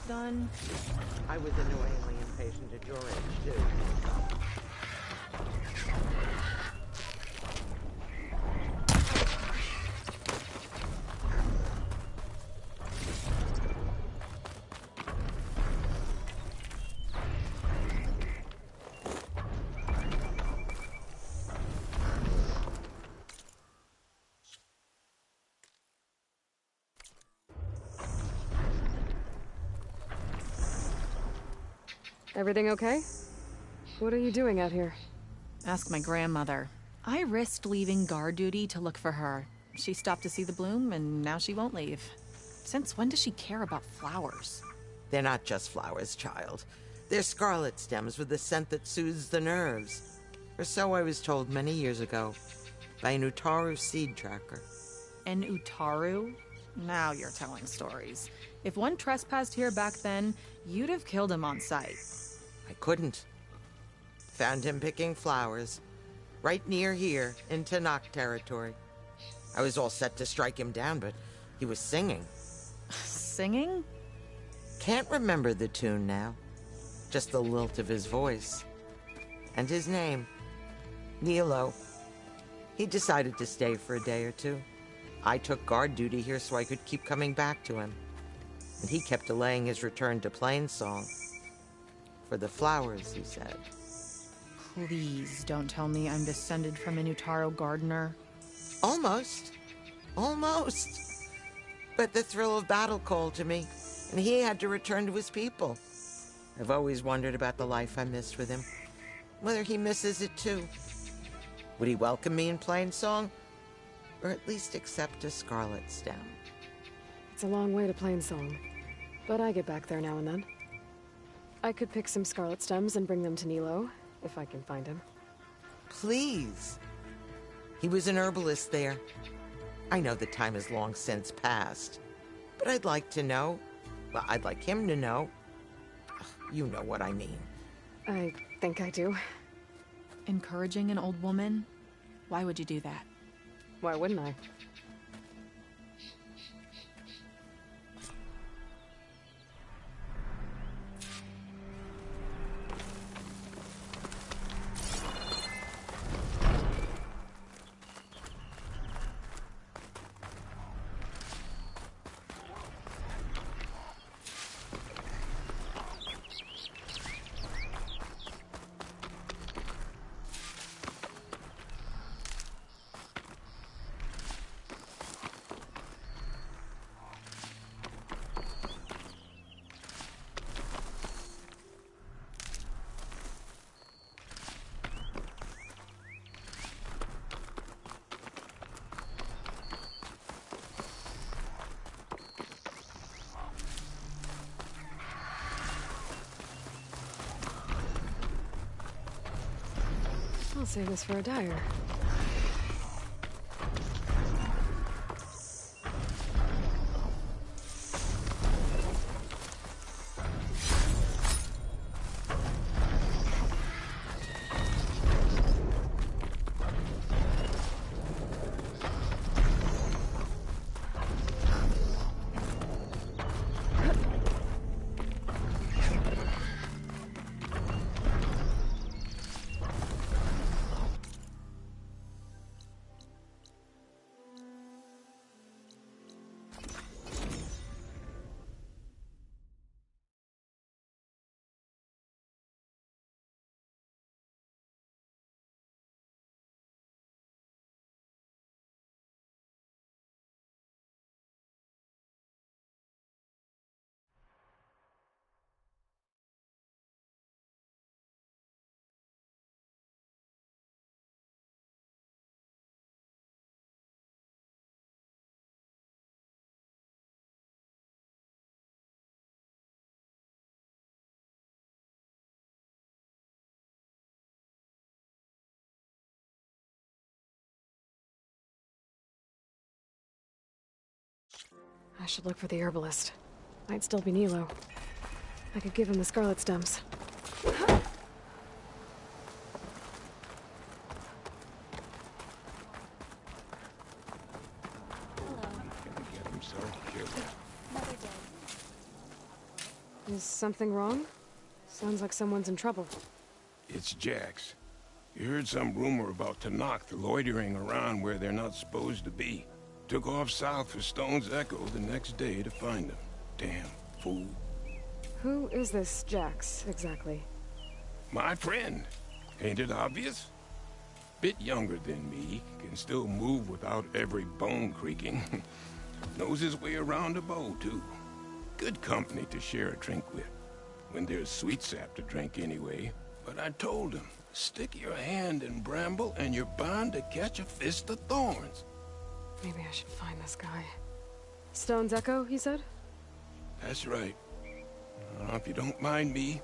done. I was a new alien patient at your age, too. Everything okay? What are you doing out here? Ask my grandmother. I risked leaving guard duty to look for her. She stopped to see the bloom, and now she won't leave. Since when does she care about flowers? They're not just flowers, child. They're scarlet stems with a scent that soothes the nerves. Or so I was told many years ago by an Utaru seed tracker. An Utaru? Now you're telling stories. If one trespassed here back then, you'd have killed him on sight. I couldn't. Found him picking flowers, right near here, in Tanakh territory. I was all set to strike him down, but he was singing. Singing? Can't remember the tune now. Just the lilt of his voice. And his name. Nilo. He decided to stay for a day or two. I took guard duty here so I could keep coming back to him. And he kept delaying his return to Plainsong. For the flowers, he said. Please don't tell me I'm descended from an Utaru gardener. Almost. Almost. But the thrill of battle called to me, and he had to return to his people. I've always wondered about the life I missed with him. Whether he misses it too. Would he welcome me in Plainsong? Or at least accept a scarlet stem? It's a long way to Plainsong, but I get back there now and then. I could pick some scarlet stems and bring them to Nilo, if I can find him. Please. He was an herbalist there. I know the time has long since passed, but I'd like to know. Well, I'd like him to know. You know what I mean. I think I do. Encouraging an old woman? Why would you do that? Why wouldn't I? I'll save this for a dyer. I should look for the herbalist. Might still be Nilo. I could give him the scarlet stems. Is something wrong? Sounds like someone's in trouble. It's Jax. You heard some rumor about Tenakth loitering around where they're not supposed to be. Took off south for Stone's Echo the next day to find them. Damn fool. Who is this Jax, exactly? My friend. Ain't it obvious? Bit younger than me, can still move without every bone creaking. Knows his way around a bow, too. Good company to share a drink with. When there's sweet sap to drink anyway. But I told him, stick your hand in bramble and you're bound to catch a fist of thorns. Maybe I should find this guy. Stone's Echo, he said? That's right. If you don't mind me,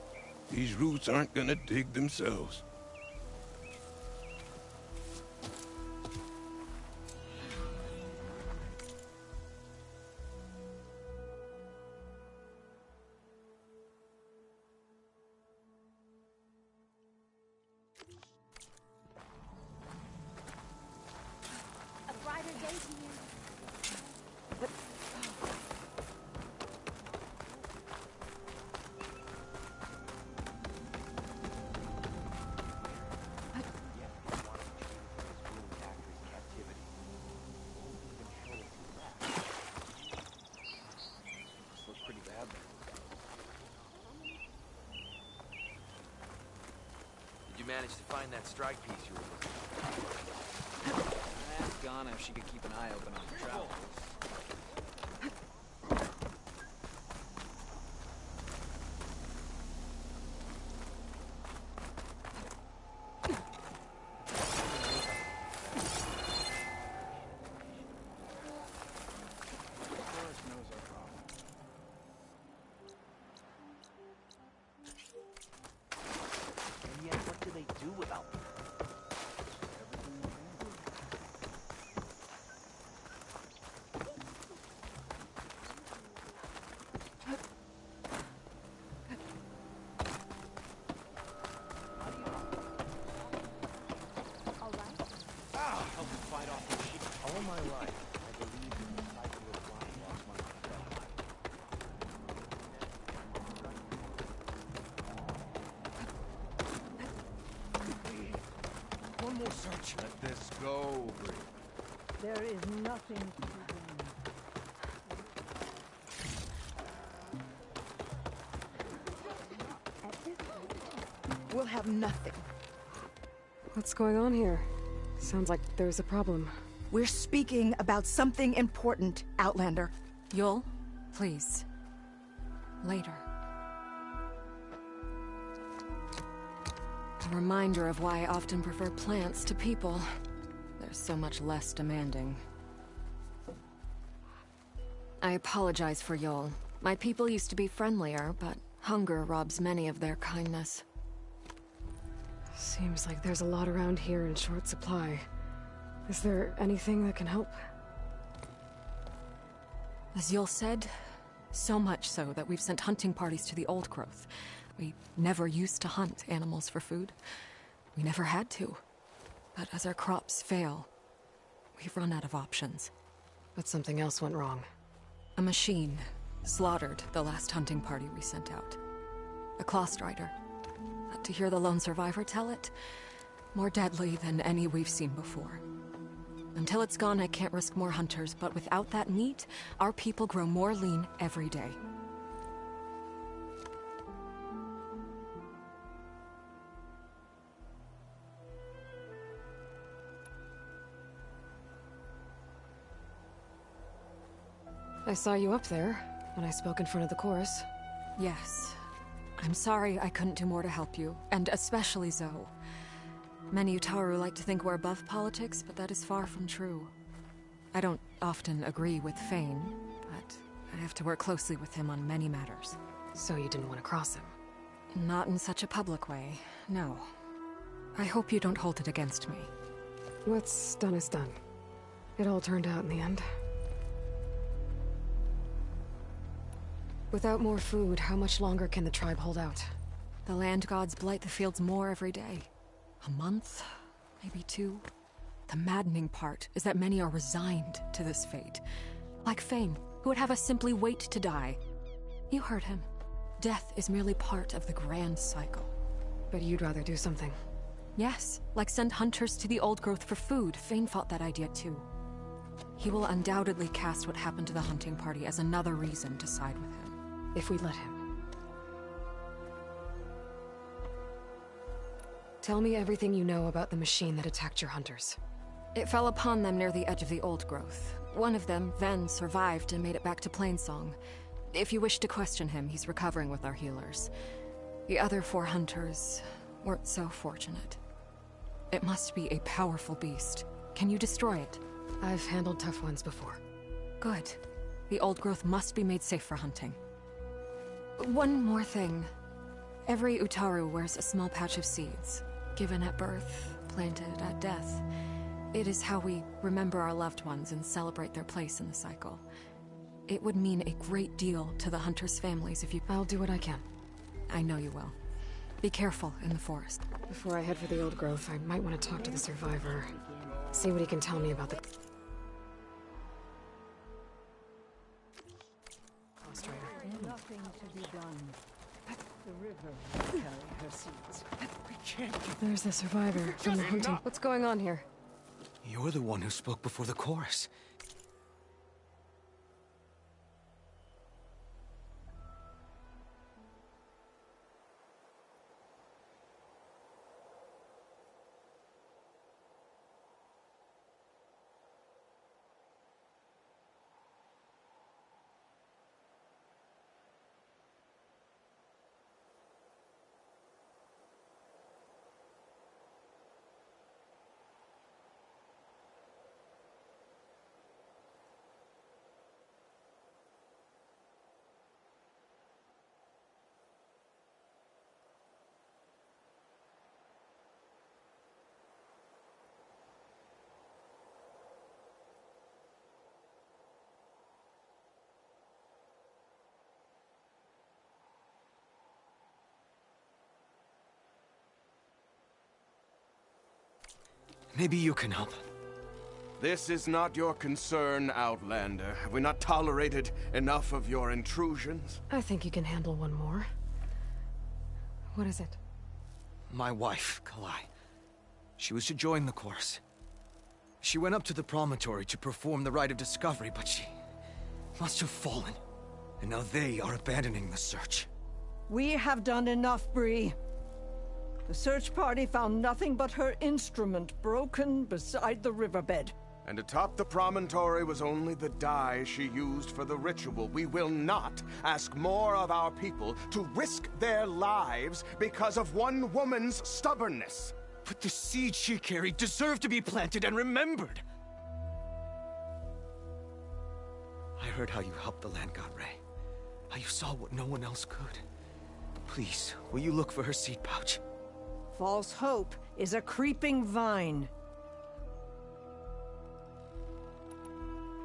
these roots aren't gonna dig themselves. Managed to find that strike piece you were looking for. Ask Ghana if she could keep an eye open on the travels. Let this go, Bree. There is nothing to be done. At this rate, we'll have nothing. What's going on here? Sounds like there's a problem. We're speaking about something important, Outlander. Yul, please. Later. A reminder of why I often prefer plants to people. They're so much less demanding. I apologize for Yul. My people used to be friendlier, but hunger robs many of their kindness. Seems like there's a lot around here in short supply. Is there anything that can help? As Yul said, so much so that we've sent hunting parties to the Old Growth. We never used to hunt animals for food. We never had to. But as our crops fail, we've run out of options. But something else went wrong. A machine slaughtered the last hunting party we sent out. A Clawstrider. To hear the lone survivor tell it, more deadly than any we've seen before. Until it's gone, I can't risk more hunters, but without that meat, our people grow more lean every day. I saw you up there when I spoke in front of the chorus. Yes. I'm sorry I couldn't do more to help you, and especially Zoe. Many Utaru like to think we're above politics, but that is far from true. I don't often agree with Fane, but I have to work closely with him on many matters. So you didn't want to cross him? Not in such a public way, no. I hope you don't hold it against me. What's done is done. It all turned out in the end. Without more food, how much longer can the tribe hold out? The land gods blight the fields more every day. A month? Maybe 2? The maddening part is that many are resigned to this fate. Like Fane, who would have us simply wait to die. You heard him. Death is merely part of the grand cycle. But you'd rather do something. Yes, like send hunters to the Old Growth for food. Fane fought that idea too. He will undoubtedly cast what happened to the hunting party as another reason to side with him. If we let him. Tell me everything you know about the machine that attacked your hunters. It fell upon them near the edge of the Old Growth. One of them, Ven, survived and made it back to Plainsong. If you wish to question him, he's recovering with our healers. The other 4 hunters weren't so fortunate. It must be a powerful beast. Can you destroy it? I've handled tough ones before. Good. The Old Growth must be made safe for hunting. One more thing. Every Utaru wears a small patch of seeds, given at birth, planted at death. It is how we remember our loved ones and celebrate their place in the cycle. It would mean a great deal to the hunters' families if you... I'll do what I can. I know you will. Be careful in the forest. Before I head for the Old Growth, I might want to talk to the survivor. See what he can tell me about the... Nothing to be done. The river will carry her seeds. We can't. There's the survivor from the hunting. What's going on here? You're the one who spoke before the chorus. Maybe you can help. This is not your concern, Outlander. Have we not tolerated enough of your intrusions? I think you can handle one more. What is it? My wife, Kalai. She was to join the chorus. She went up to the promontory to perform the rite of discovery, but she must have fallen. And now they are abandoning the search. We have done enough, Bree. The search party found nothing but her instrument broken beside the riverbed. And atop the promontory was only the dye she used for the ritual. We will not ask more of our people to risk their lives because of one woman's stubbornness. But the seed she carried deserved to be planted and remembered. I heard how you helped the land god Ray. How you saw what no one else could. Please, will you look for her seed pouch? False hope is a creeping vine.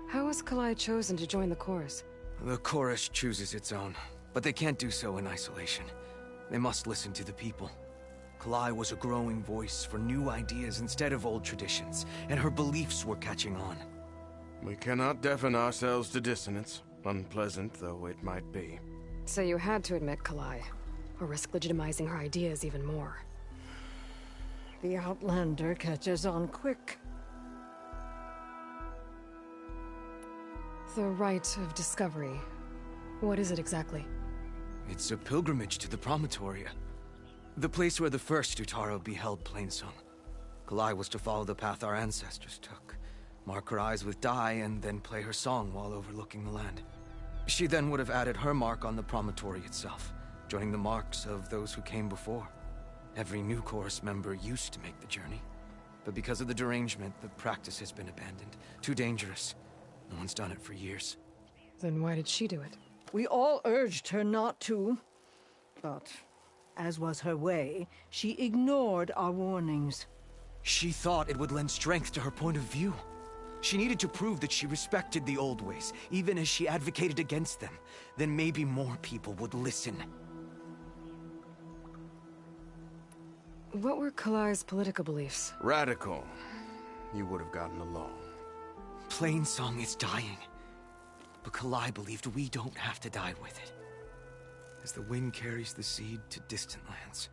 How was Kalai chosen to join the chorus? The chorus chooses its own, but they can't do so in isolation. They must listen to the people. Kalai was a growing voice for new ideas instead of old traditions, and her beliefs were catching on. We cannot deafen ourselves to dissonance, unpleasant though it might be. So you had to admit Kalai, or risk legitimizing her ideas even more. The Outlander catches on quick. The rite of discovery. What is it exactly? It's a pilgrimage to the Promontoria. The place where the first Utaru beheld Plainsong. Kalai was to follow the path our ancestors took. Mark her eyes with dye and then play her song while overlooking the land. She then would have added her mark on the promontory itself, joining the marks of those who came before. Every new chorus member used to make the journey. But because of the derangement, the practice has been abandoned. Too dangerous. No one's done it for years. Then why did she do it? We all urged her not to. But, as was her way, she ignored our warnings. She thought it would lend strength to her point of view. She needed to prove that she respected the old ways, even as she advocated against them. Then maybe more people would listen. What were Kalai's political beliefs? Radical. You would have gotten along. Plainsong is dying. But Kalai believed we don't have to die with it. as the wind carries the seed to distant lands.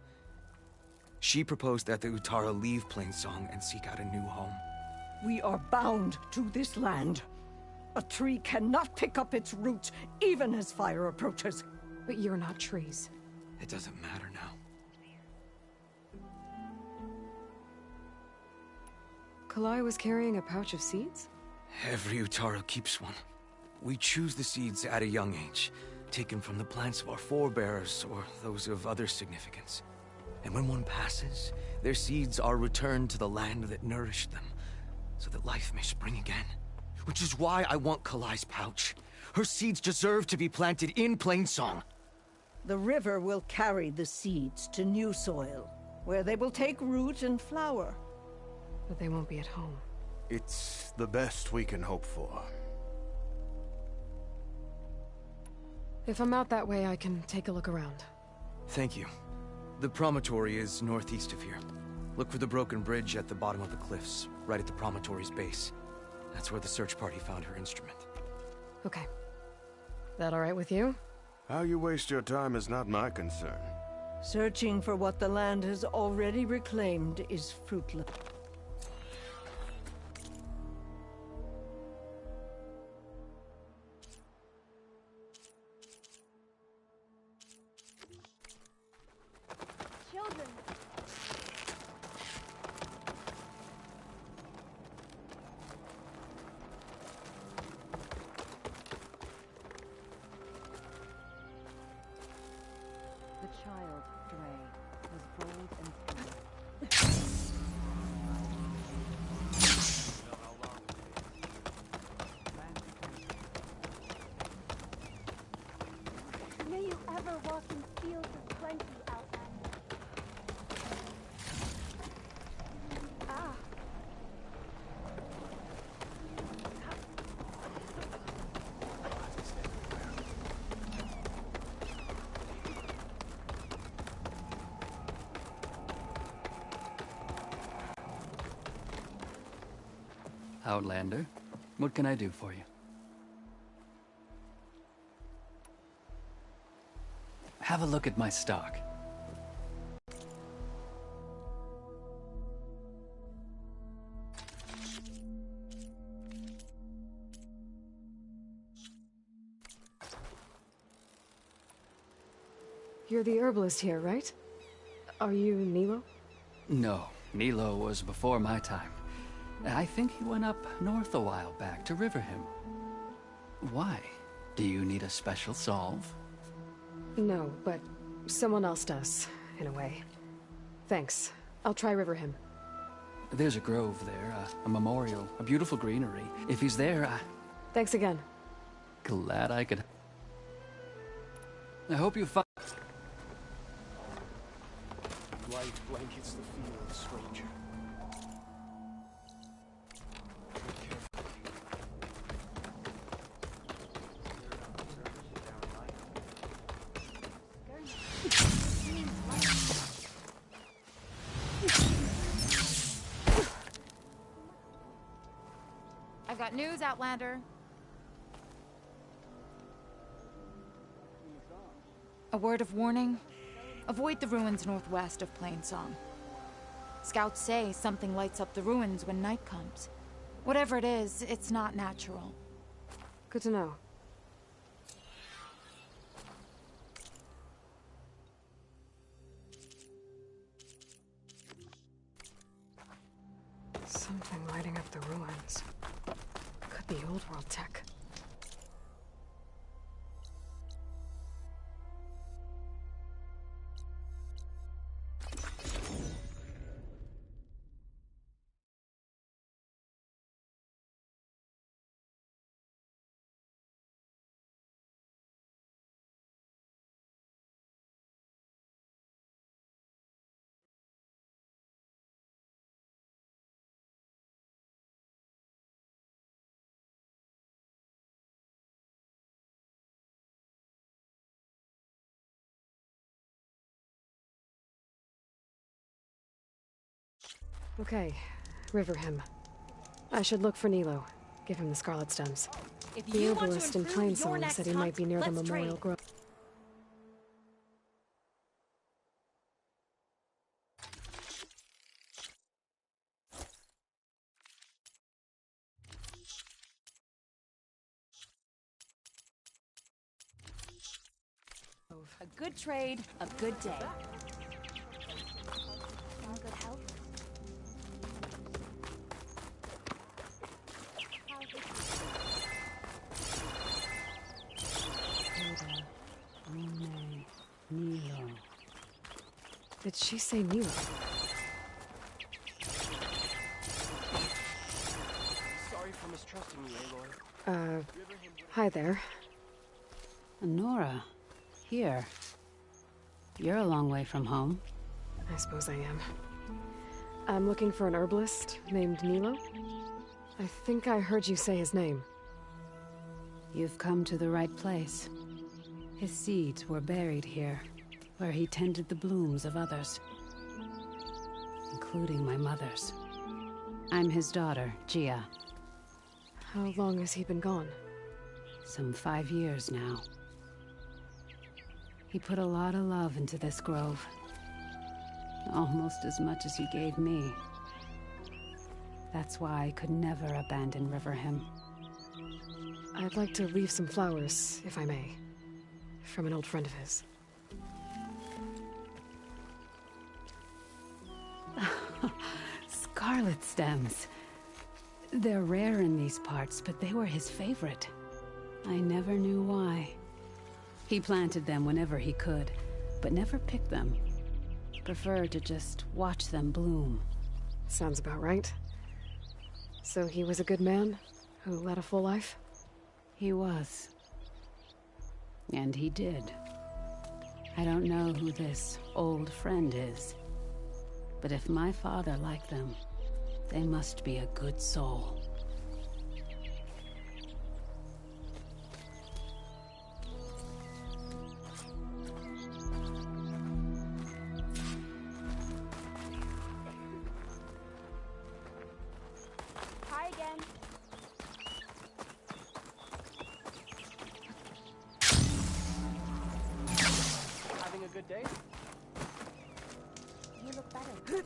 She proposed that the Utara leave Plainsong and seek out a new home. We are bound to this land. A tree cannot pick up its roots, even as fire approaches. But you're not trees. It doesn't matter now. Kalai was carrying a pouch of seeds? Every Utara keeps one. We choose the seeds at a young age, taken from the plants of our forebears or those of other significance. And when one passes, their seeds are returned to the land that nourished them, so that life may spring again. Which is why I want Kalai's pouch. Her seeds deserve to be planted in Plainsong. The river will carry the seeds to new soil, where they will take root and flower. But they won't be at home. It's the best we can hope for. If I'm out that way, I can take a look around. Thank you. The promontory is northeast of here. Look for the broken bridge at the bottom of the cliffs, right at the promontory's base. That's where the search party found her instrument. Okay. That all right with you? How you waste your time is not my concern. Searching for what the land has already reclaimed is fruitless. The child, Dre, was bold and pure. May you ever walk in fields of plenty, Outlander. Ah. Outlander, what can I do for you? Have a look at my stock. You're the herbalist here, right? Are you Nilo? No, Nilo was before my time. I think he went up north a while back to Riverhim. Why? Do you need a special solve? No, but someone else does, in a way. Thanks. I'll try Riverhim. There's a grove there, a memorial, a beautiful greenery. If he's there, Thanks again. Glad I could... I hope you find... Light blankets the field, stranger. I've got news, Outlander. A word of warning. Avoid the ruins northwest of Plainsong. Scouts say something lights up the ruins when night comes. Whatever it is, it's not natural. Good to know. Something lighting up the ruins. Could be old world tech. Okay, Riverhim. I should look for Nilo. Give him the Scarlet Stems. If The you want herbalist to in improve your Plainsong next said he might be near the hunt, let's Memorial trade. Grove. A good trade, a good day. In good health? Nilo. Did she say Nilo? Sorry for mistrusting you, Aloy. Hi there. Nora, here. You're a long way from home. I suppose I am. I'm looking for an herbalist named Nilo. I think I heard you say his name. You've come to the right place. His seeds were buried here, where he tended the blooms of others, including my mother's. I'm his daughter, Gia. How long has he been gone? Some 5 years now. He put a lot of love into this grove. Almost as much as he gave me. That's why I could never abandon Riverhim. I'd like to leave some flowers, if I may. From an old friend of his. Scarlet stems. They're rare in these parts, but they were his favorite. I never knew why. He planted them whenever he could, but never picked them. Preferred to just watch them bloom. Sounds about right. So he was a good man who led a full life? He was. And he did. I don't know who this old friend is, but if my father liked them, they must be a good soul. Hi again. Having a good day? You look better.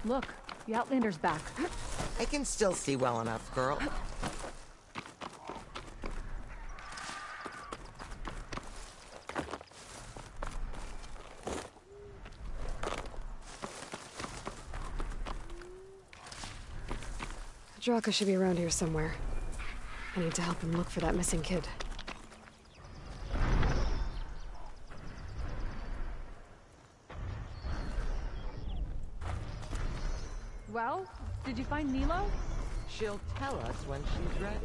Look, the Outlander's back. I can still see well enough, girl. Draka should be around here somewhere. I need to help him look for that missing kid. Well, did you find Nilo? She'll tell us when she's ready.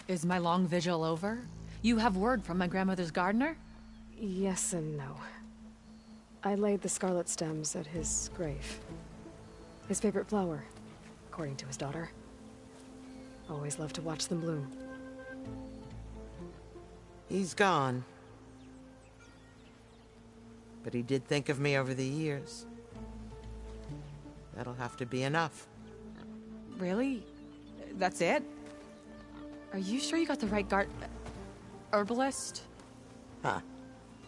Is my long vigil over? You have word from my grandmother's gardener? Yes and no. I laid the scarlet stems at his grave. His favorite flower, according to his daughter. Always loved to watch them bloom. He's gone. But he did think of me over the years. That'll have to be enough. Really? That's it? Are you sure you got the right herbalist? Huh.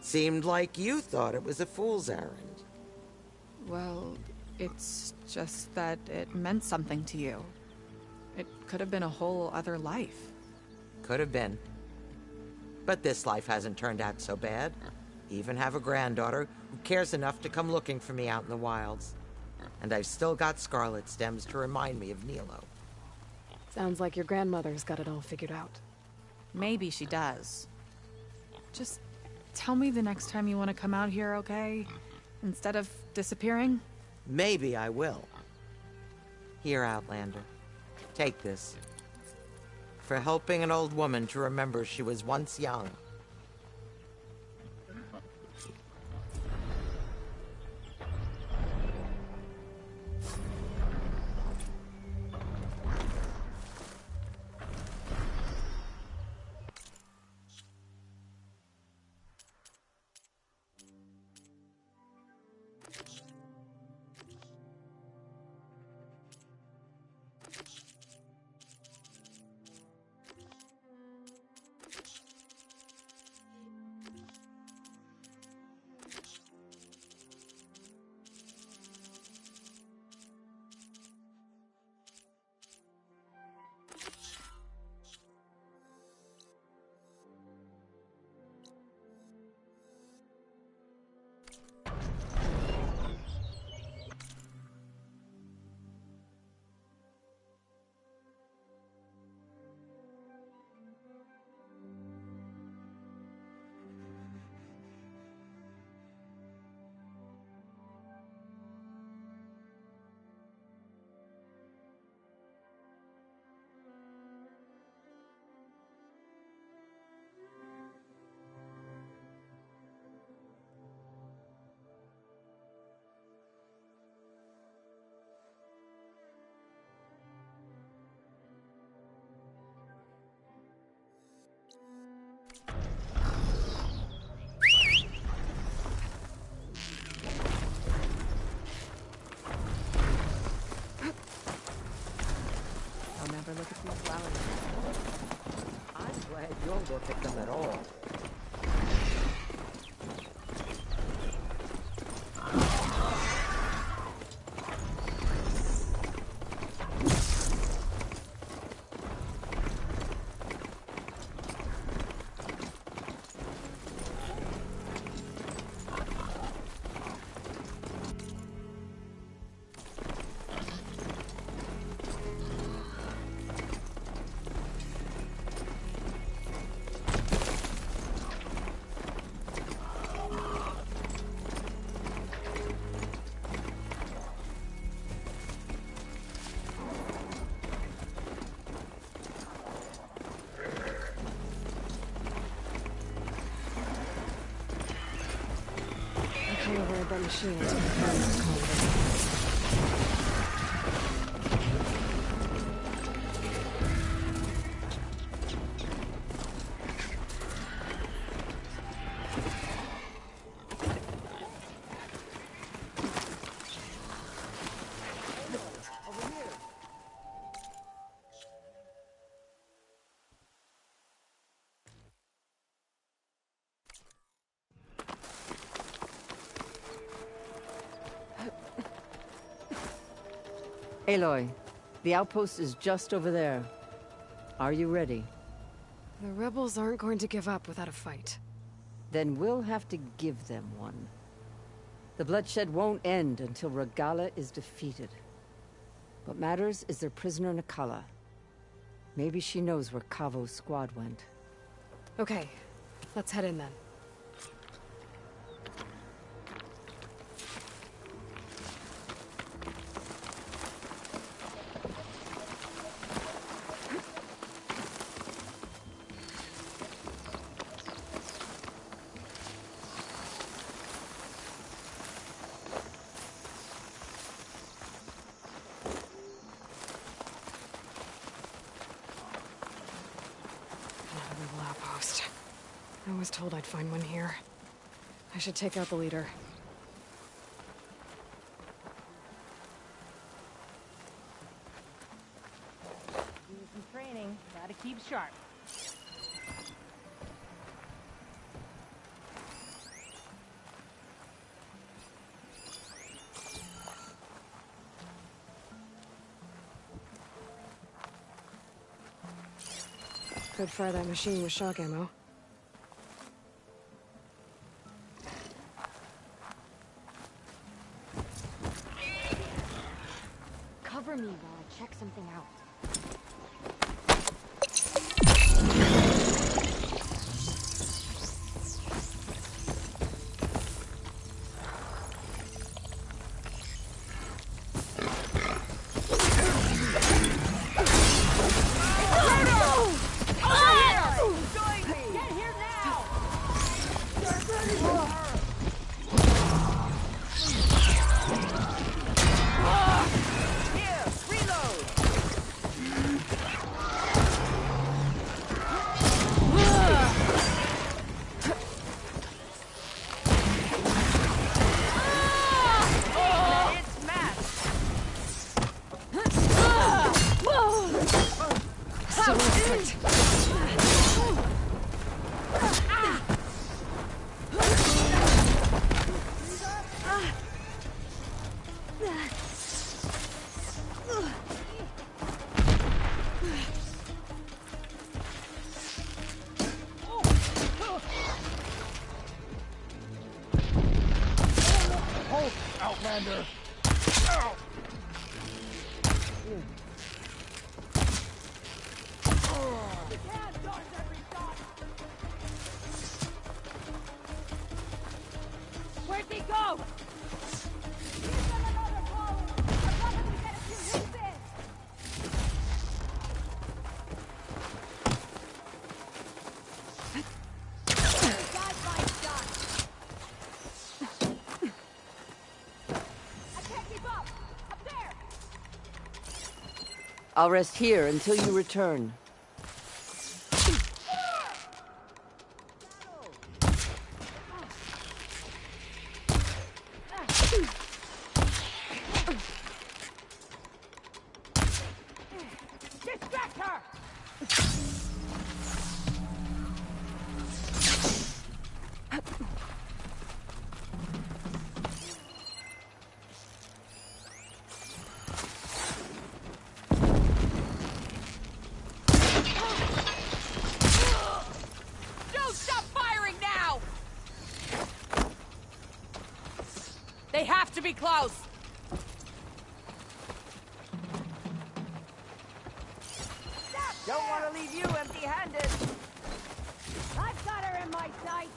Seemed like you thought it was a fool's errand. Well, it's just that it meant something to you. It could have been a whole other life. Could have been. But this life hasn't turned out so bad. Even have a granddaughter who cares enough to come looking for me out in the wilds. And I've still got scarlet stems to remind me of Nilo. Sounds like your grandmother's got it all figured out. Maybe she does. Just tell me the next time you want to come out here, okay? Instead of disappearing? Maybe I will. Here, Outlander. Take this. For helping an old woman to remember she was once young. Look at these flowers. I'm glad you'll look at them at all. Over at that machine to confirm this conversation. Aloy, the outpost is just over there. Are you ready? The rebels aren't going to give up without a fight. Then we'll have to give them one. The bloodshed won't end until Regalla is defeated. What matters is their prisoner Nikala. Maybe she knows where Kavo's squad went. Okay, let's head in then. I was told I'd find one here. I should take out the leader. Do some training. Gotta keep sharp. Could fry that machine with shock ammo. me while I check something out. Outlander! Where'd he go? I'll rest here until you return. Distract her! They have to be close! Don't want to leave you empty-handed! I've got her in my sight!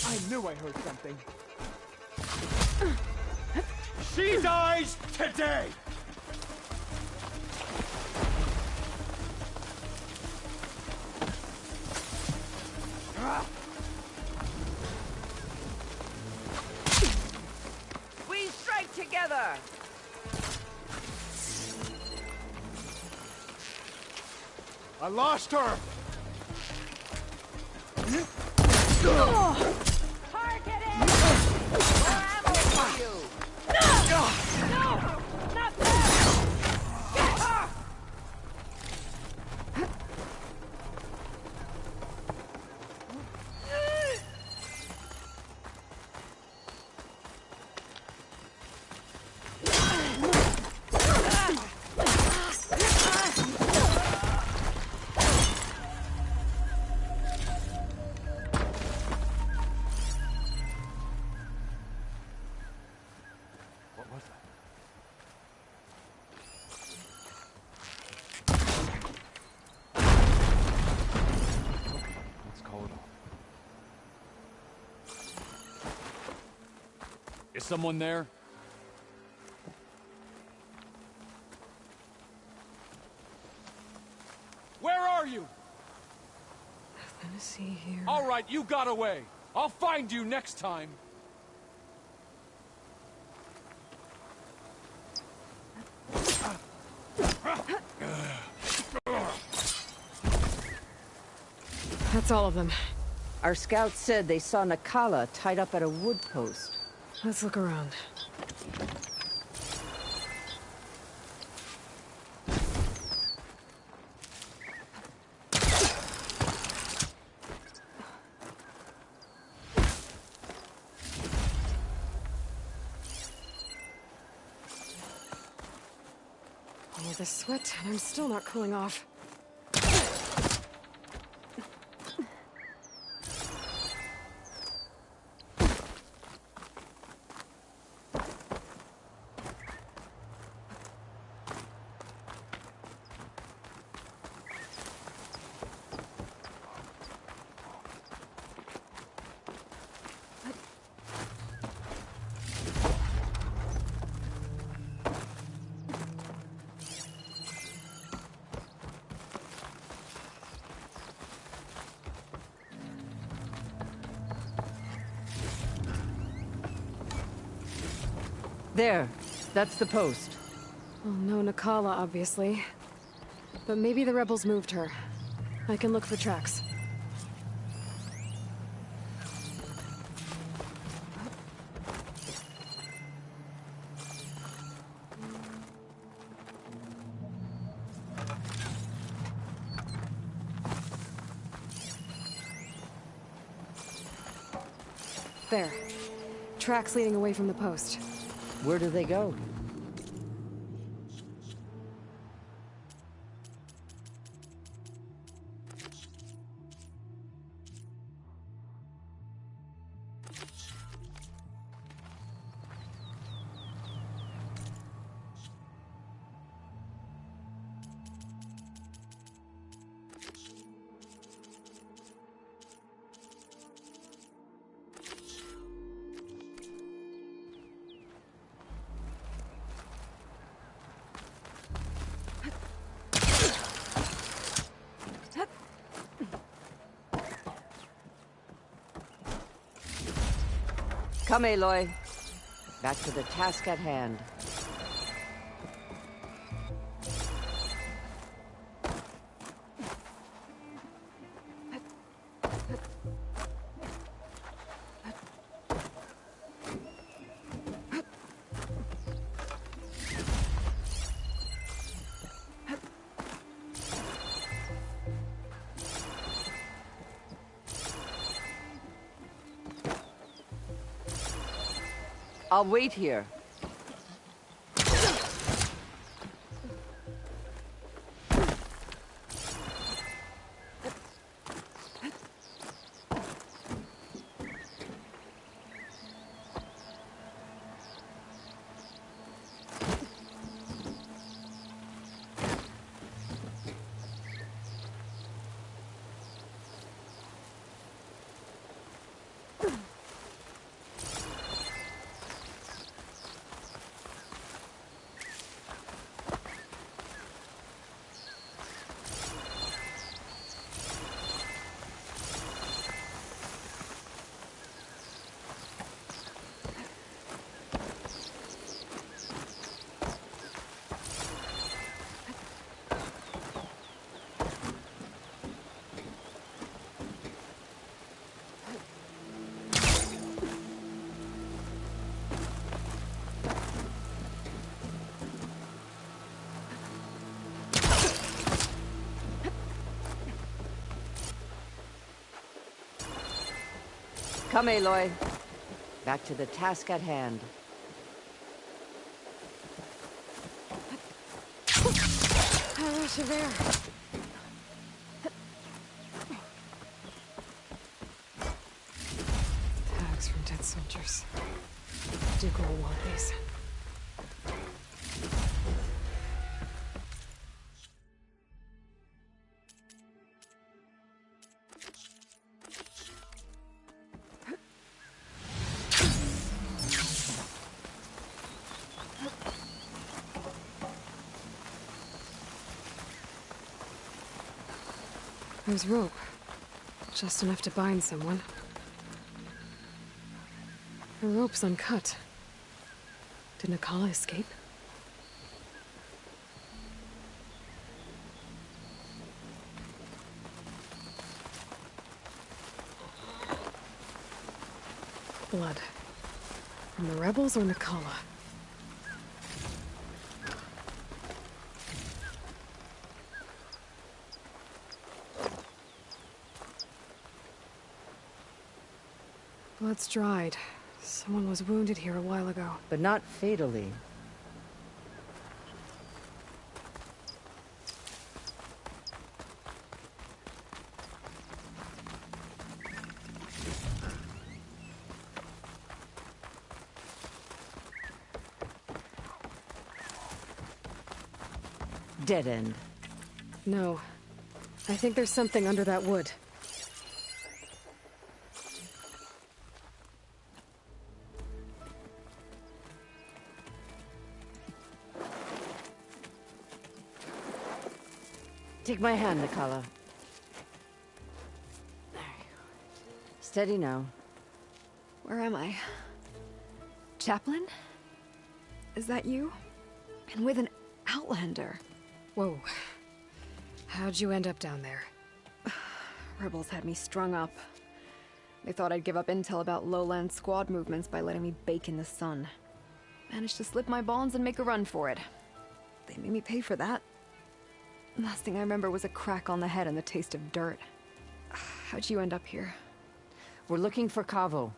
I knew I heard something. She dies today! We strike together! I lost her! Target it! More ammo for you! No! Not there! Get her! What was that? Okay, let's call it off. Is someone there? Where are you? Nothing to see here. All right, you got away. I'll find you next time. That's all of them. Our scouts said they saw Nakala tied up at a wood post. Let's look around. this sweat, and I'm still not cooling off. There. That's the post. Well, no Nakala, obviously. But maybe the rebels moved her. I can look for tracks. There. Tracks leading away from the post. Where do they go? Come, Aloy. Back to the task at hand. I'll wait here. Come, Aloy. Back to the task at hand. Javert. Tags from dead soldiers. Dougal will want these. There's rope. Just enough to bind someone. The rope's uncut. Did Nakala escape? Blood. From the rebels or Nakala? Blood's dried. Someone was wounded here a while ago. But not fatally. Dead end. No. I think there's something under that wood. Take my hand, Nikala. There you go. Steady now. Where am I? Chaplain? Is that you? And with an Outlander. Whoa. How'd you end up down there? Rebels had me strung up. They thought I'd give up intel about lowland squad movements by letting me bake in the sun. Managed to slip my bonds and make a run for it. They made me pay for that. Last thing I remember was a crack on the head and the taste of dirt. How'd you end up here? We're looking for Cavo.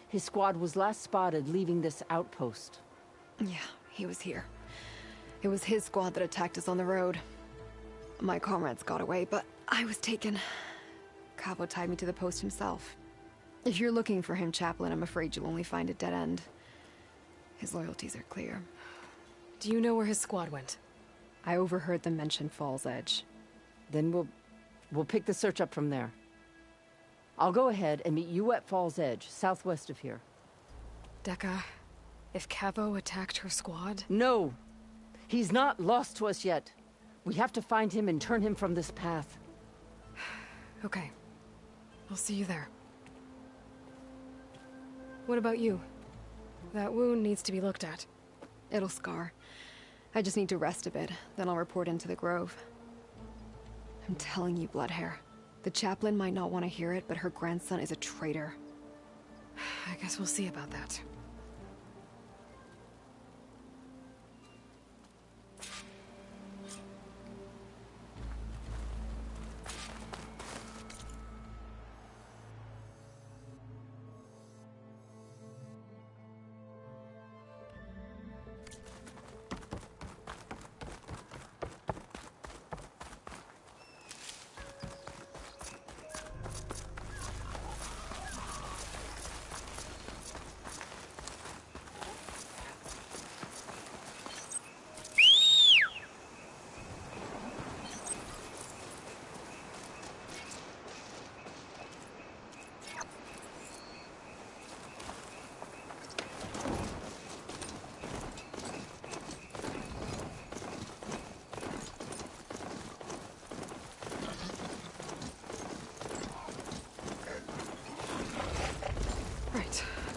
His squad was last spotted leaving this outpost. Yeah, he was here. It was his squad that attacked us on the road. My comrades got away, but I was taken. Cavo tied me to the post himself. If you're looking for him, Chaplain, I'm afraid you'll only find a dead end. His loyalties are clear. Do you know where his squad went? I overheard them mention Fall's Edge. Then we'll pick the search up from there. I'll go ahead and meet you at Fall's Edge, southwest of here. Dekka, if Cavo attacked her squad? No! He's not lost to us yet. We have to find him and turn him from this path. Okay. I'll see you there. What about you? That wound needs to be looked at. It'll scar. I just need to rest a bit, then I'll report into the Grove. I'm telling you, Bloodhair. The chaplain might not want to hear it, but her grandson is a traitor. I guess we'll see about that.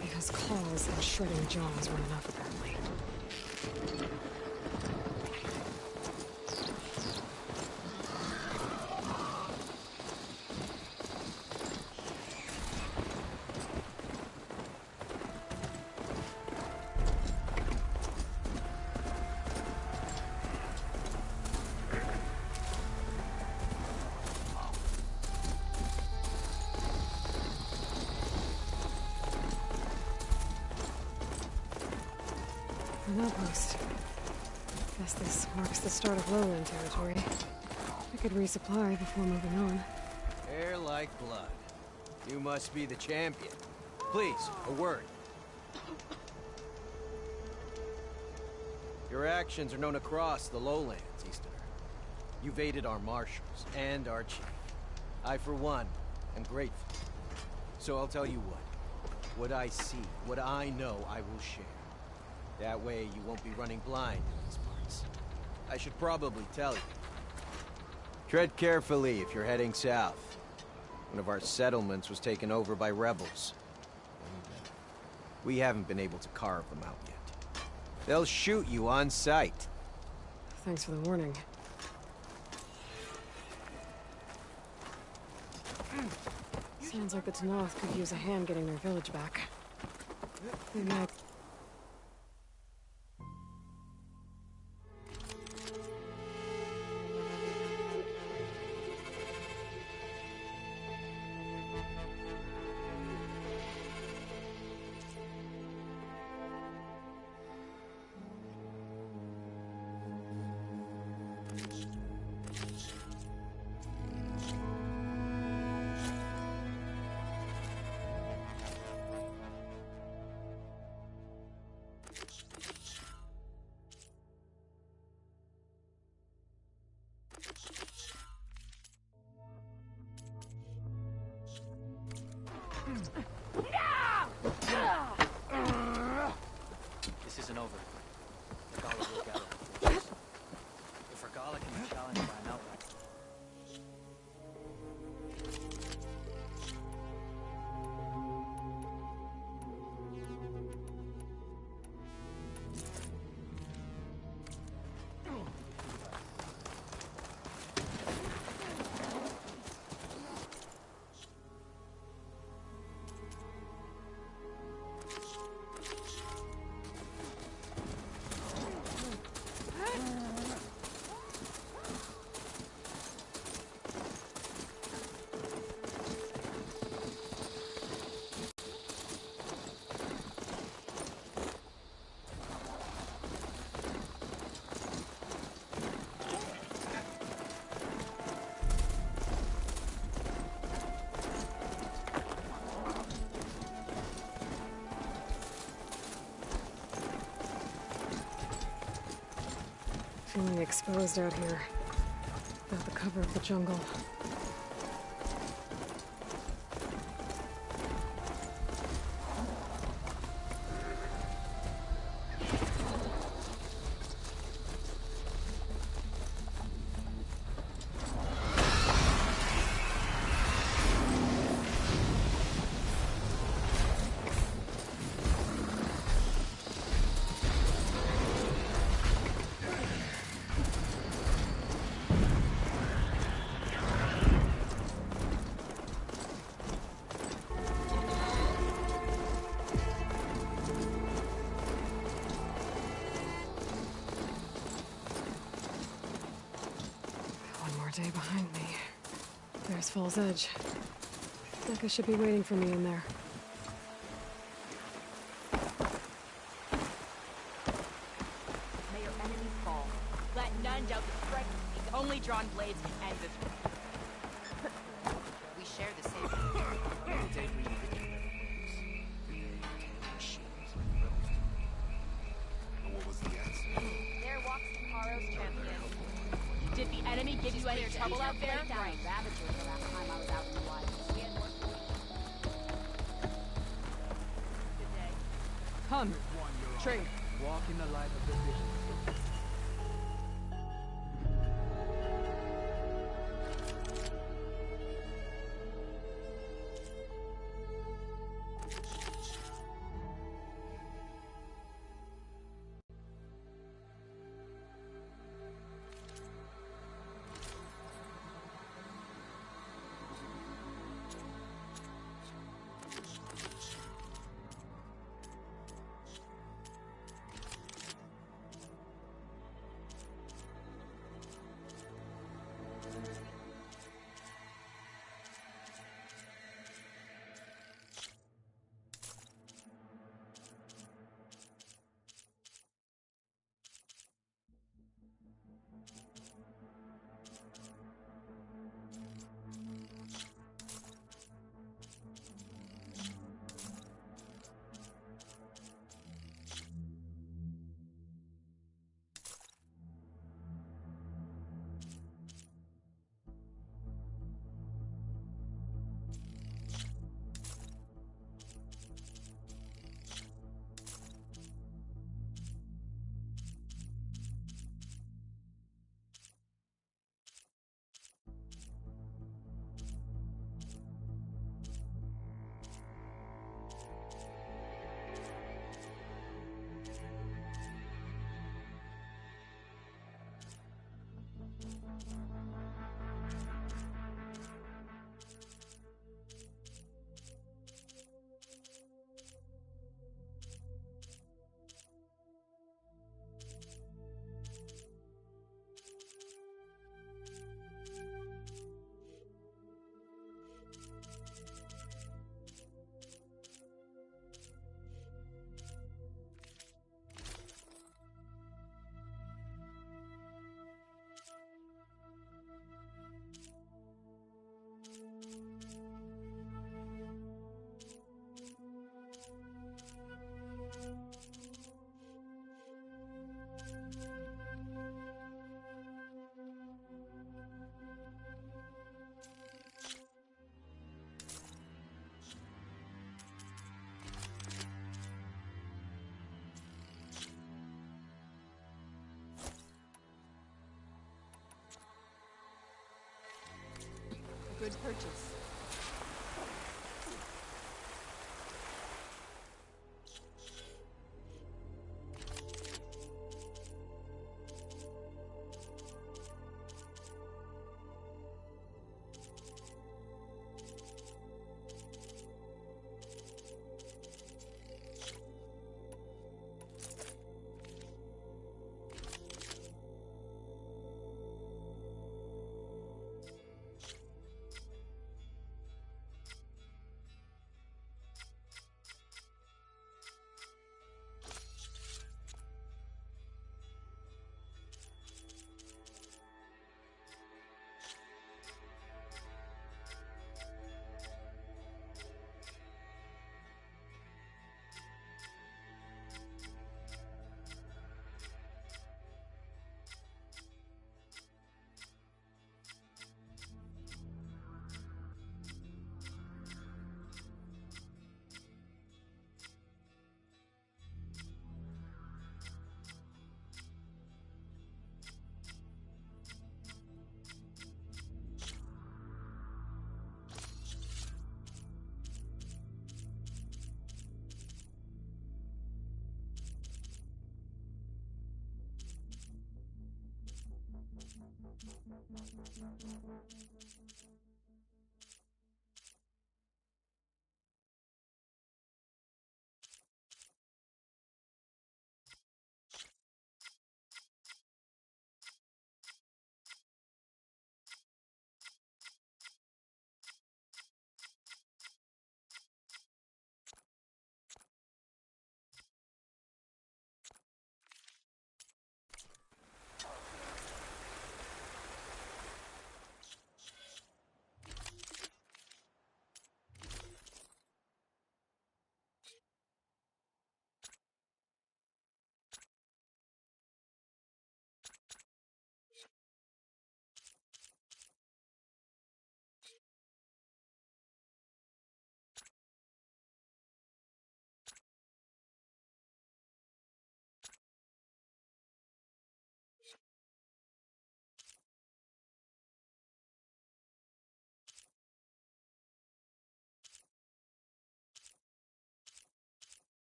Because claws and shredding jaws weren't enough, apparently. An outpost. Guess this marks the start of lowland territory. I could resupply before moving on. Hair like blood. You must be the champion. Please, a word. Your actions are known across the lowlands, Easterner. You've aided our marshals and our chief. I, for one, am grateful. So I'll tell you what. What I see, what I know, I will share. That way, you won't be running blind in these parts. I should probably tell you. Tread carefully if you're heading south. One of our settlements was taken over by rebels. And, we haven't been able to carve them out yet. They'll shoot you on sight. Thanks for the warning. Sounds like the Tanoth could use a hand getting their village back. They might... This isn't over. Regala will gather. If Regala can be challenged by an outright. Feeling exposed out here. Without the cover of the jungle. Day behind me. There's Fall's Edge. Becca should be waiting for me in there. May your enemies fall. Let none doubt the strength of the only drawn blades can end this war. We share the same. What was the answer? There walks Taro's champion. Did the enemy give you any trouble out there? Right. Ravagers the last time I was out in the wild. We had more. Good day. Come, trade. Walk in the light of the vision. good purchase.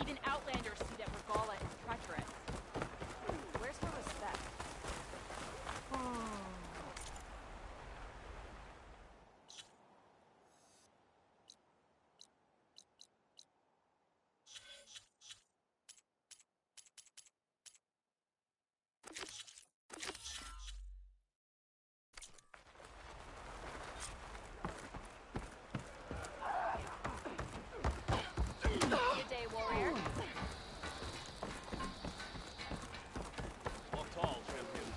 Even Outlanders see that Regala is treacherous. Where's her respect? Good day, warrior. Walk tall, champion.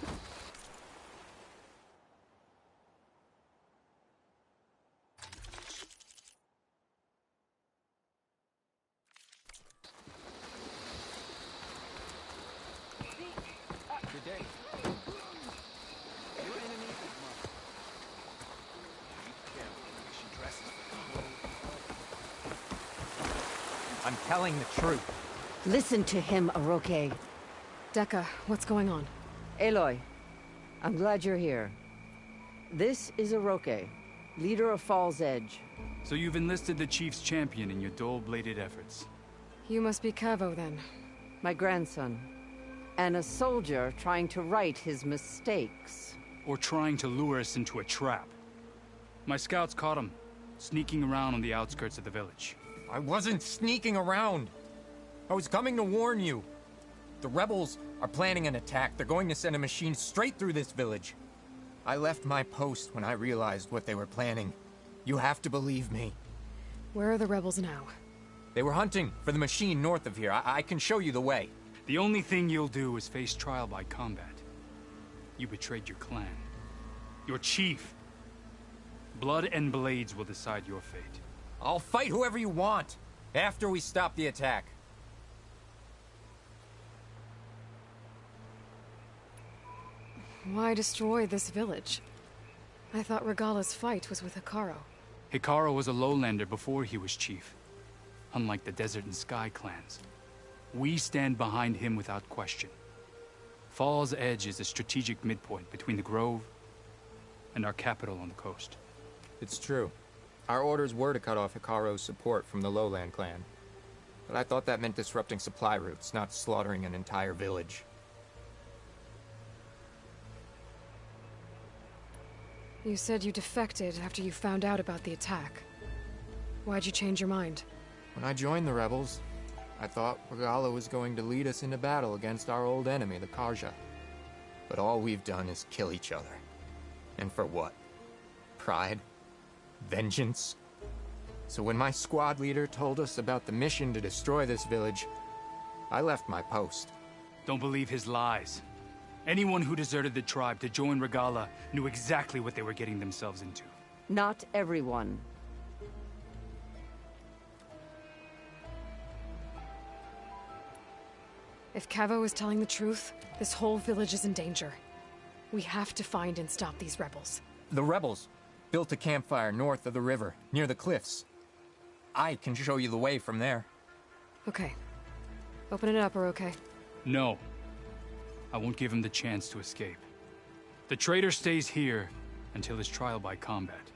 Good day. Your enemy is mine. Be careful. She dresses for I'm telling the truth. Listen to him, Aroke. Dekka, what's going on? Aloy, I'm glad you're here. This is Aroke, leader of Fall's Edge. So you've enlisted the Chief's champion in your dull-bladed efforts. You must be Cavo, then. My grandson. And a soldier trying to right his mistakes. Or trying to lure us into a trap. My scouts caught him, sneaking around on the outskirts of the village. I wasn't sneaking around. I was coming to warn you. The rebels are planning an attack. They're going to send a machine straight through this village. I left my post when I realized what they were planning. You have to believe me. Where are the rebels now? They were hunting for the machine north of here. I can show you the way. The only thing you'll do is face trial by combat. You betrayed your clan. Your chief. Blood and blades will decide your fate. I'll fight whoever you want, after we stop the attack. Why destroy this village? I thought Regala's fight was with Hekarro. Hekarro was a lowlander before he was chief. Unlike the Desert and Sky clans. We stand behind him without question. Fall's Edge is a strategic midpoint between the Grove and our capital on the coast. It's true. Our orders were to cut off Hekarro's support from the Lowland clan. But I thought that meant disrupting supply routes, not slaughtering an entire village. You said you defected after you found out about the attack. Why'd you change your mind? When I joined the rebels, I thought Regalla was going to lead us into battle against our old enemy, the Carja. But all we've done is kill each other. And for what? Pride? Vengeance? So when my squad leader told us about the mission to destroy this village, I left my post. Don't believe his lies. Anyone who deserted the tribe to join Regalla knew exactly what they were getting themselves into. Not everyone. If Cavo is telling the truth, this whole village is in danger. We have to find and stop these rebels. The rebels built a campfire north of the river, near the cliffs. I can show you the way from there. Okay. Open it up, or okay? No. I won't give him the chance to escape. The traitor stays here until his trial by combat.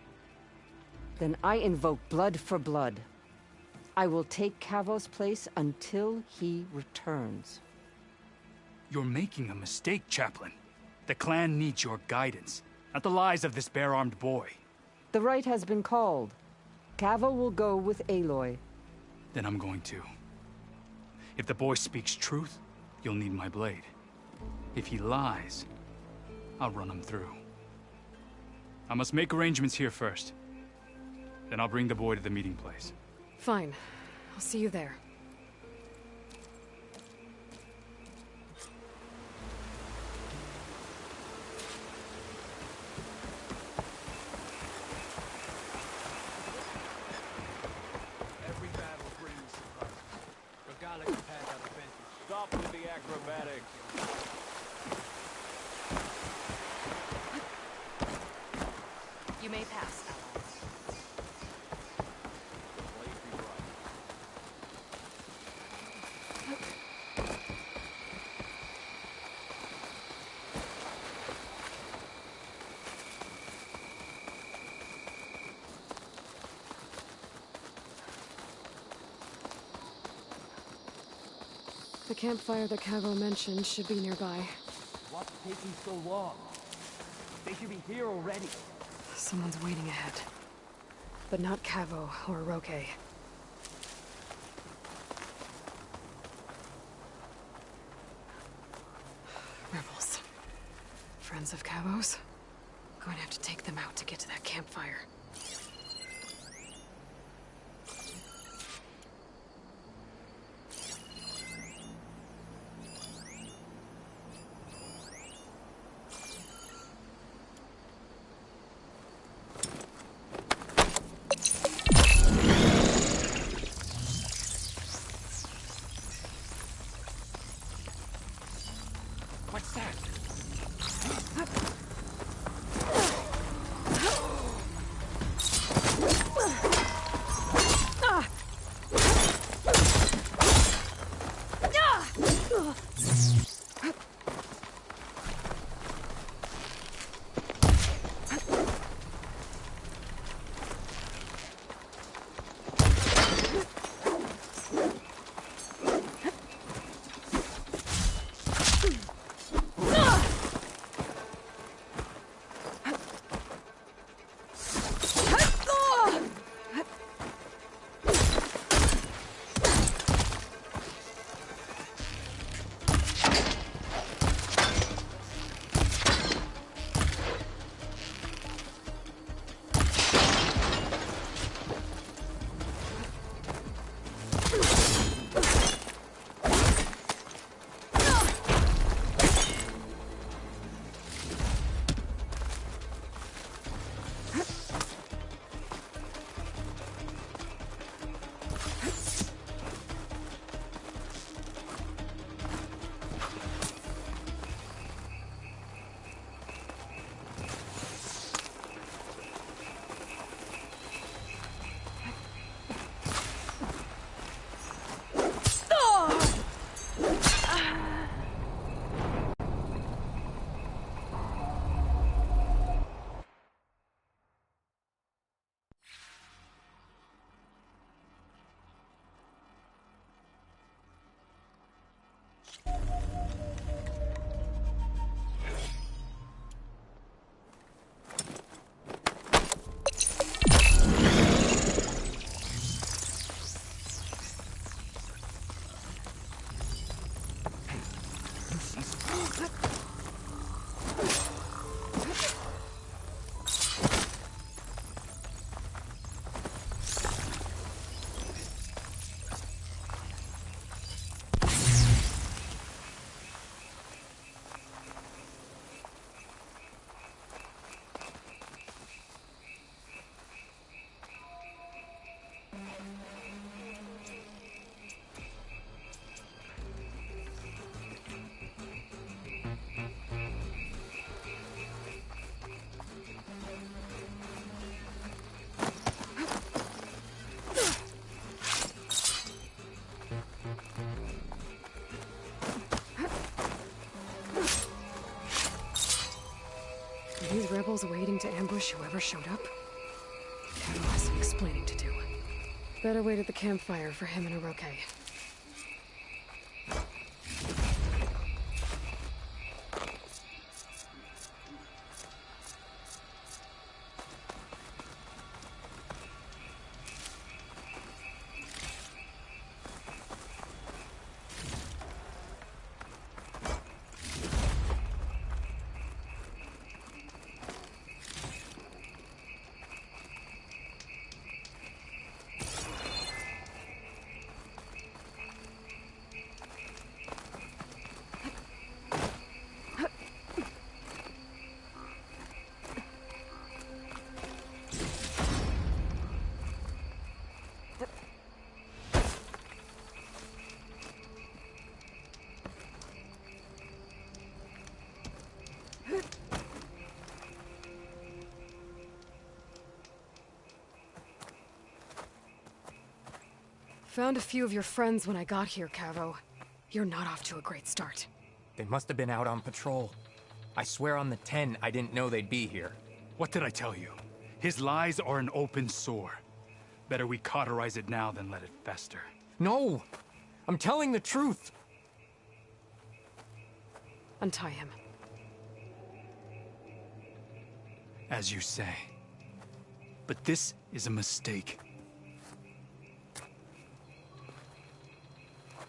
Then I invoke blood for blood. I will take Cavo's place until he returns. You're making a mistake, Chaplain. The clan needs your guidance, not the lies of this bare-armed boy. The right has been called. Cavo will go with Aloy. Then I'm going to. If the boy speaks truth, you'll need my blade. If he lies, I'll run him through. I must make arrangements here first. Then I'll bring the boy to the meeting place. Fine. I'll see you there. Every battle brings surprises. Regalla can pass out defenses. Stop with the acrobatics. You may pass, allies. The campfire that Cavo mentioned should be nearby. What's taking so long? They should be here already. Someone's waiting ahead. But not Cavo or Roque. Rebels. Friends of Cavo's? Going to have to take them out to get to that campfire. What's that? Are these rebels waiting to ambush whoever showed up? Caro has some explaining to do. Better wait at the campfire for him and Oroke. Found a few of your friends when I got here, Cavo. You're not off to a great start. They must have been out on patrol. I swear on the 10, I didn't know they'd be here. What did I tell you? His lies are an open sore. Better we cauterize it now than let it fester. No! I'm telling the truth! Untie him. As you say. But this is a mistake.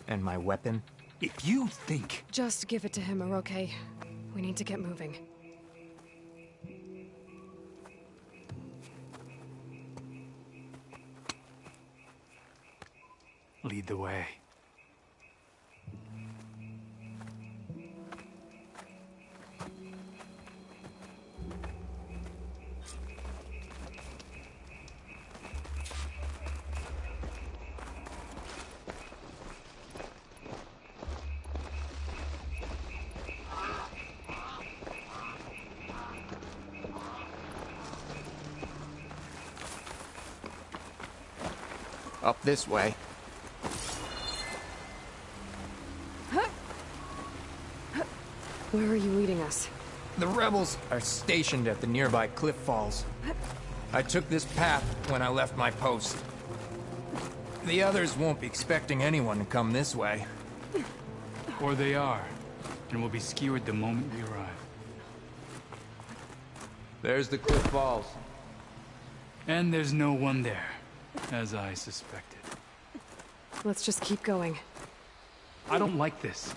And my weapon? If you think... Just give it to him, Oroke. We need to get moving. Lead the way. Up this way. Where are you leading us? The rebels are stationed at the nearby cliff falls. I took this path when I left my post. The others won't be expecting anyone to come this way. Or they are, and will be skewered the moment we arrive. There's the cliff falls. And there's no one there, as I suspected. Let's just keep going. I don't like this.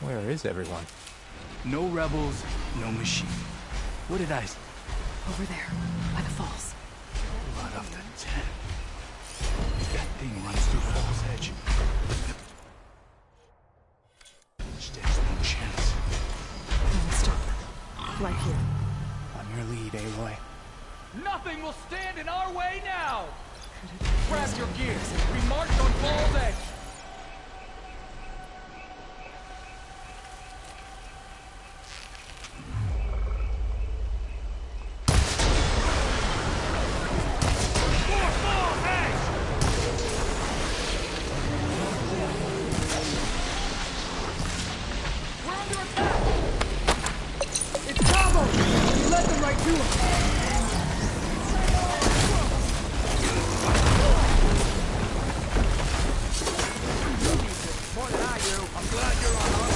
Where is everyone? No rebels, no machine. What did I say? Over there, by the falls. Blood of the 10. That thing runs through Fall's Edge. There's no chance. Then stop. Right here. On your lead, Aloy. Nothing will stand in our way now! Grab your gear. We march on Fall's Edge. More than I do. I'm glad you're on our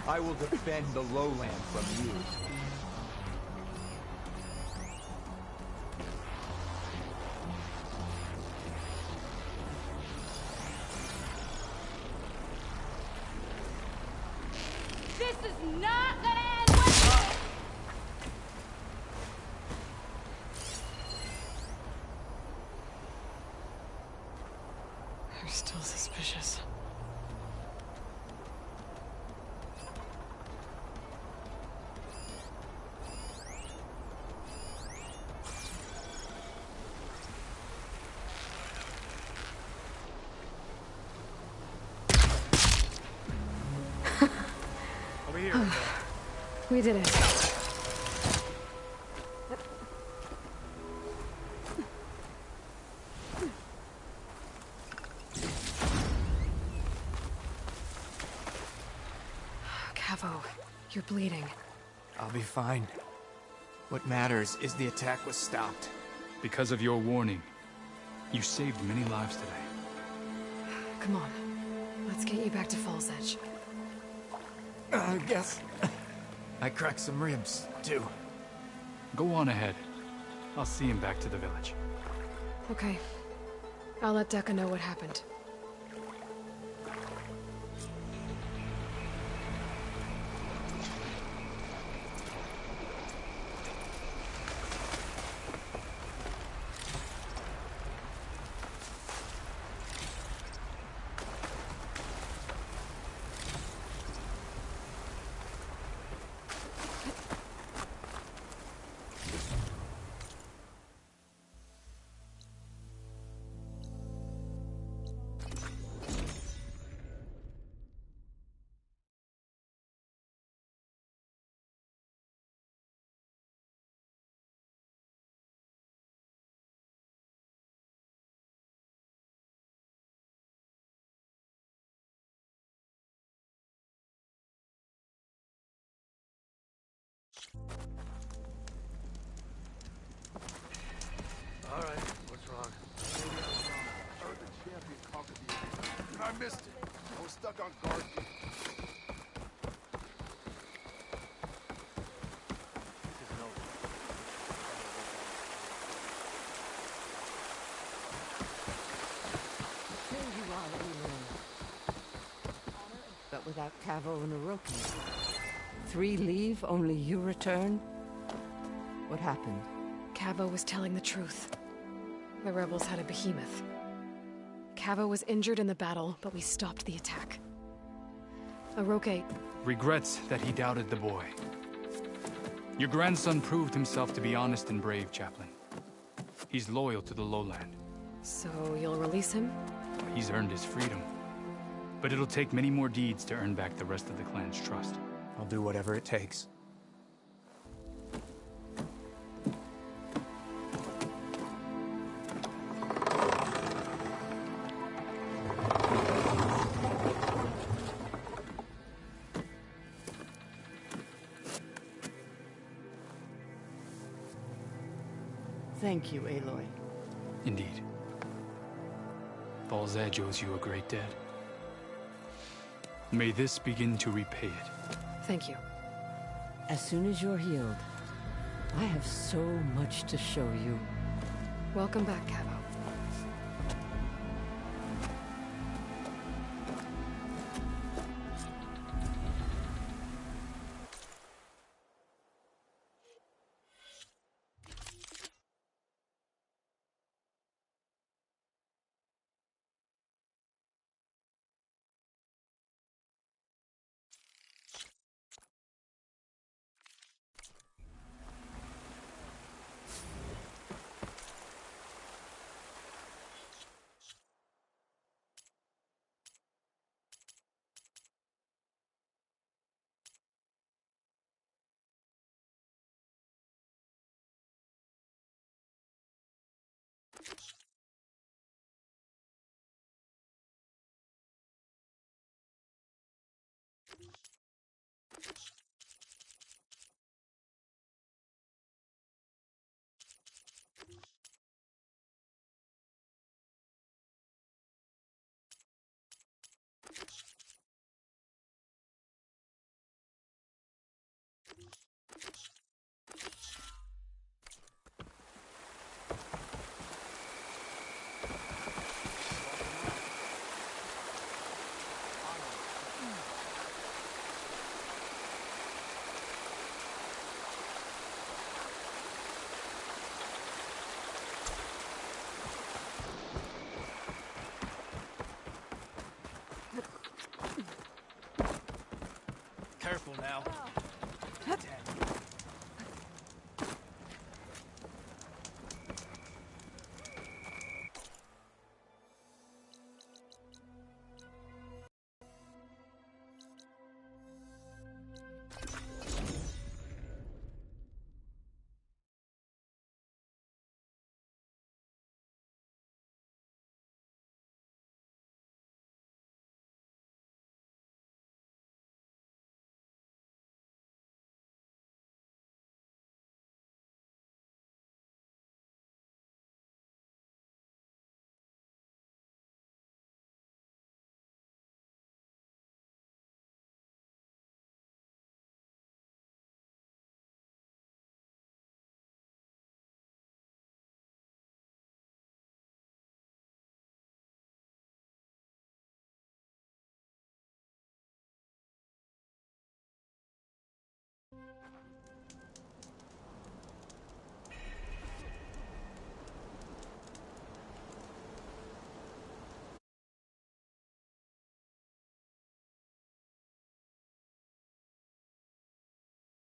I will defend the lowland from you. This is not gonna end well! They're still suspicious. Over here. We did it. Cavo, you're bleeding. I'll be fine. What matters is the attack was stopped. Because of your warning, you saved many lives today. Come on. Let's get you back to Falls Edge. I guess I cracked some ribs, too. Go on ahead. I'll see him back to the village. Okay. I'll let Dekka know what happened. All right, what's wrong? Maybe I was wrong. I heard the champion conquered the enemy. without Cavo and Orochi. 3 leave, only you return? What happened? Cavo was telling the truth. The rebels had a behemoth. Cavo was injured in the battle, but we stopped the attack. Orochi... Regrets that he doubted the boy. Your grandson proved himself to be honest and brave, Chaplain. He's loyal to the lowland. So you'll release him? He's earned his freedom. But it'll take many more deeds to earn back the rest of the clan's trust. I'll do whatever it takes. Thank you, Aloy. Indeed. Baal's Edge owes you a great debt. May this begin to repay it. Thank you. As soon as you're healed, I have so much to show you. Welcome back, Cavo.